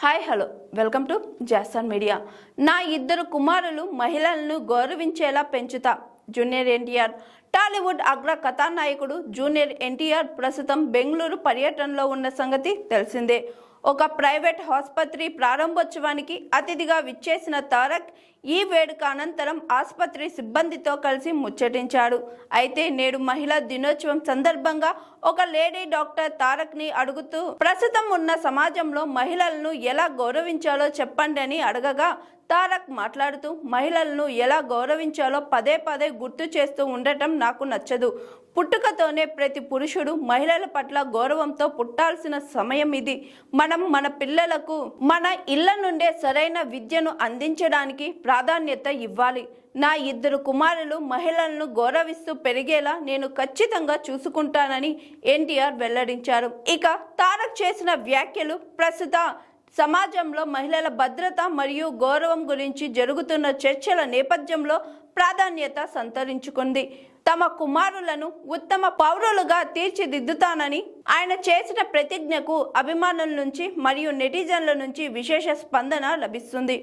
Hi hello welcome to Jason media. నా ఇద్దరు కుమారులు మహిళలను గౌరవించేలా పెంచుతా. జూనియర్ ఎన్టీఆర్. టాలీవుడ్ అగ్ర కథానాయకుడు జూనియర్ ఎన్టీఆర్ ప్రస్తుతం బెంగళూరు పర్యటనలో ఉన్న సంగతి తెలిసిందే. ఒక ప్రైవేట్ ఆసుపత్రి ప్రారంభోత్సవానికి అతిథిగా విచ్చేసిన తారక్ ఈ వేడుక అనంతరం ఆసుపత్రి సిబ్బందితో కలిసి ముచ్చటించాడు. అయితే నేడు మహిళా దినోత్సవం సందర్భంగా ఒక లేడీ డాక్టర్ తారక్ని అడుగుతూ ప్రస్తుతం ఉన్న సమాజంలో మహిళలను ఎలా గౌరవించాలో చెప్పండి అని అడగగా తారక్ మాట్లాడుతూ మహిళలను ఎలా గౌరవించాలో పదే పదే గుర్తు చేస్తూ ఉండటం నాకు నచ్చదు. పుట్టుకతోనే ప్రతి పురుషుడు మహిళల పట్ల గౌరవంతో పుట్టాల్సిన సమయం ఇది. మనం మన పిల్లలకు మన ఇళ్ల నుండే సరైన విద్యను అందించడానికి ప్రాధాన్యత ఇవ్వాలి. నా ఇద్దరు కుమారులు మహిళలను గౌరవిస్తూ పెరిగేలా నేను ఖచ్చితంగా చూసుకుంటానని ఎన్టీఆర్ వెల్లడించారు. ఇక తారక్ చేసిన వ్యాఖ్యలు ప్రస్తుత సమాజంలో మహిళల భద్రత మరియు గౌరవం గురించి జరుగుతున్న చర్చల నేపథ్యంలో ప్రాధాన్యత సంతరించుకుంది. తమ కుమారులను ఉత్తమ పౌరులుగా తీర్చిదిద్దుతానని ఆయన చేసిన ప్రతిజ్ఞకు అభిమానుల నుంచి మరియు నెటిజన్ల నుంచి విశేష స్పందన లభిస్తుంది.